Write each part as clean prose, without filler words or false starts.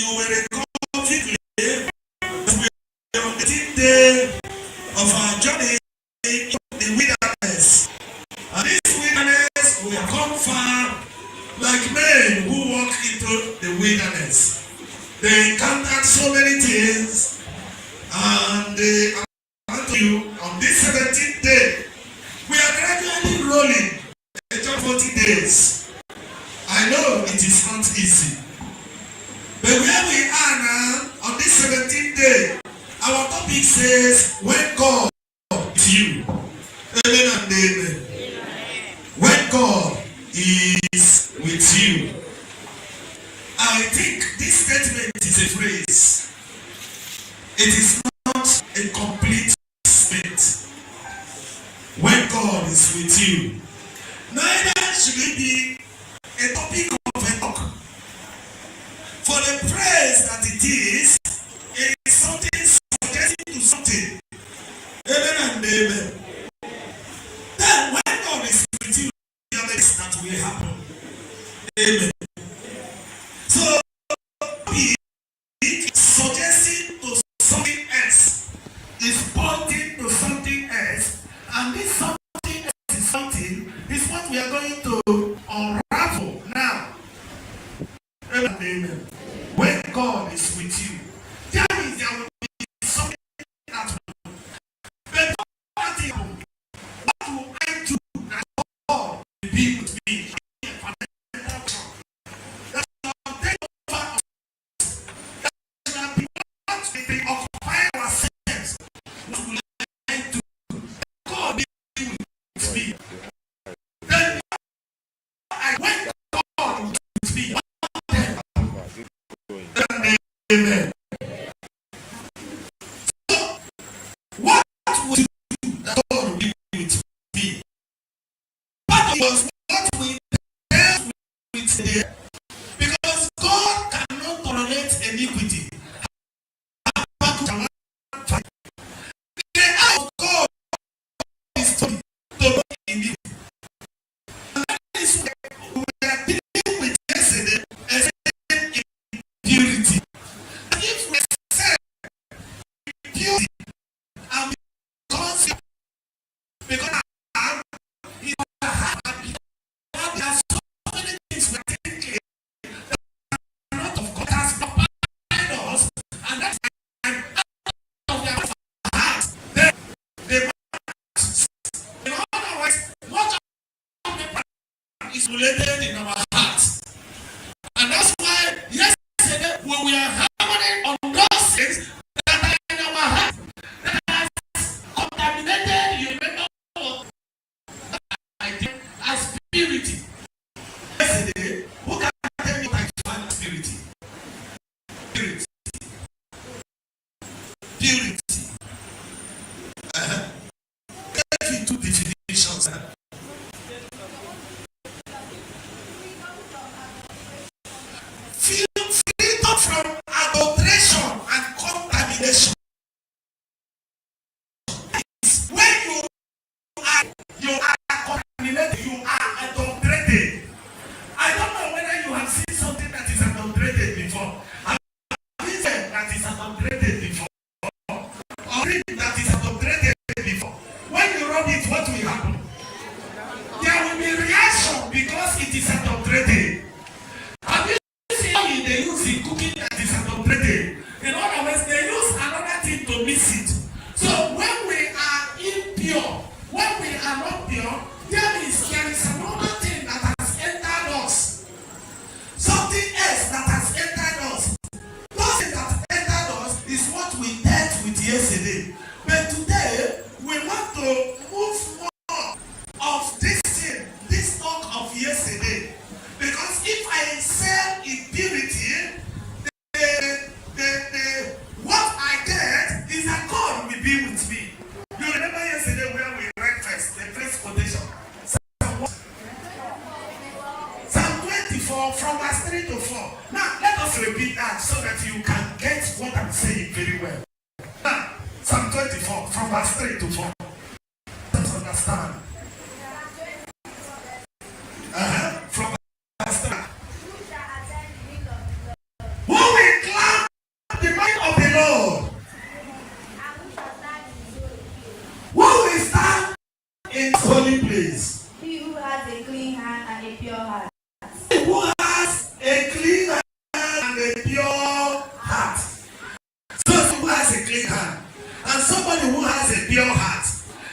you will recall quickly we are on the 18th day of our journey in the wilderness. And this wilderness we have come far like men who walk into the wilderness. They encountered so many things, and they are to you on this 17th day. We are gradually rolling into 40 days. I know it is not easy. But where we are now, on this 17th day, our topic says, when God is you. Amen and amen. When God is with you. I think this statement is a phrase. It is not a complete statement. When God is with you. Neither should it be a topic of a talk. For the praise that it is something suggesting to something. Amen and amen. Then when God is with you, that will happen. Amen. So be suggesting to something else is pointing to something else, and this something else is what we are going to unravel now. Amen. When God is with you, that means there will be something that will. But what will I do that God will be with me? Occupy ourselves. What will I do? God be with me. Then I went God with me. Amen. So, what would you do that God will be with me? But it was what we dealt with today. Because God cannot tolerate iniquity. The eye of God is to work in you. And that is why we are dealing with yesterday as impurity. And if we say impurity and because there are so many things we are thinking that a lot of God has combined us, and that's is related in our hearts. And that's why yesterday when we are hammering on those things that are in our heart, that has contaminated, you remember what I did as purity. Yesterday, who can tell me what I find as purity? Purity. Purity. Get into definitions. Freedom from adulteration and contamination. When you are contaminated, you are adulterated. I don't know whether you have seen something that is adulterated before. Have you seen that is adulterated before? Or that is adulterated before? When you rub it, what will happen? There will be reaction because it is adulterated. Have you they use in cooking that is adulterated? In other words, they use another thing to mix it. So when we are impure, when we are not pure, there is another thing that has entered us. Something else that has entered us. Nothing that entered us is what we dealt with yesterday. But today, we want to move more of this thing, this talk of yesterday. Because if I say impurity, what I get is that God will be with me. You remember yesterday where we read first, the first quotation. Psalm 24 from verse 3 to 4. Now let us repeat that so that you can get what I'm saying very well. Now, Psalm 24 from verse 3 to 4. Let's understand. From verse 3. Who will in this holy place? He who has a clean hand and a pure heart. Who has a clean hand and a pure heart? Somebody who has a clean hand and somebody who has a pure heart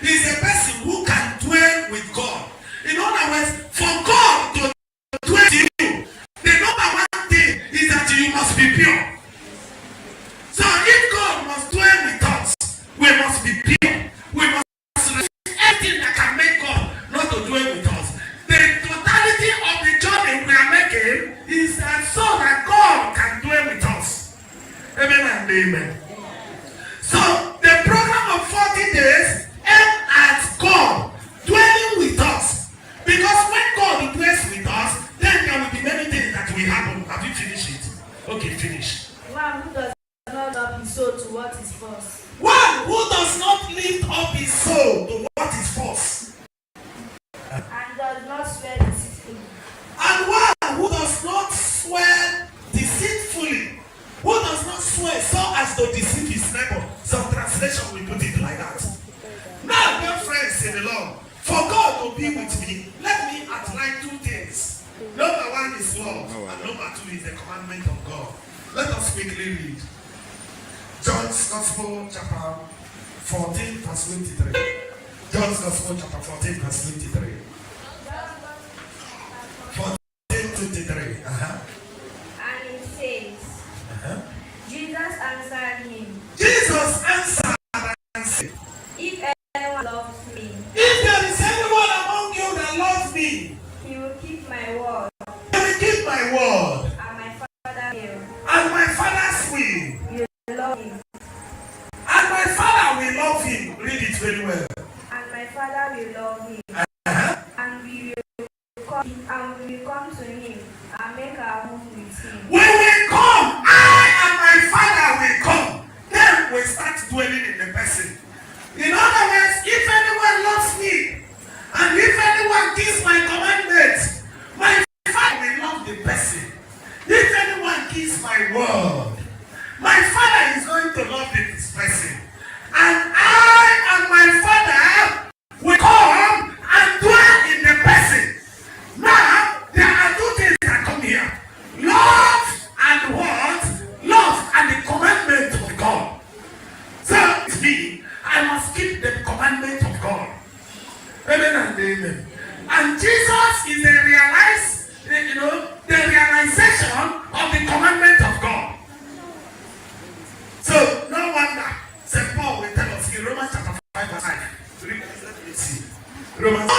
is a person who can dwell with God. In other words, for God to dwell in you, the number one thing is that you must be pure. So if God must dwell with us, we must be pure. We must resist anything that can make God not to dwell with us. The totality of the journey we are making is that so that God can dwell with us. Amen and amen. So the program of 40 days aimed at God dwelling with us. Because when God dwells with us, then there will be many things that will happen. Have you finished it? Okay, finish. One who does not up his soul to what is false. One who does not lift up his soul to what is false. And does not swear deceitfully. And one who does not swear deceitfully. Who does not swear so as to deceive his neighbor. Some translation will put it like that. Now, dear friends in the Lord, for God to be with me, let me outline two things. Number one is love, and number two is the commandment of God. Let us quickly read. John's Gospel, chapter 14, verse 23. John's Gospel, chapter 14, verse 23. 14, 23. And it says, Jesus answered him. Jesus answered and said, If anyone loves me, if there is anyone among you that loves me, he will keep my word, he will keep my word, and my Father will. and my Father's will. You love him, And my Father will love him. Read it very well. and my Father will love him, and we will come to him and make our home with him. We will come. I and my Father will come. Then we start dwelling in the person. In other words, if anyone loves me, and if anyone keeps my commandments, my Father will love the person. If anyone keeps my word, my Father is going to love this person. And I and my Father will come and dwell in the person. Now, there are two things that come here. Love and what? Love and the commandment of God. So, it's me. I must keep the commandment of God. Amen and amen. And Jesus is the realization of the commandment of God. So, no wonder St. Paul will tell us in Romans chapter 5 verse 5. Let me see. Romans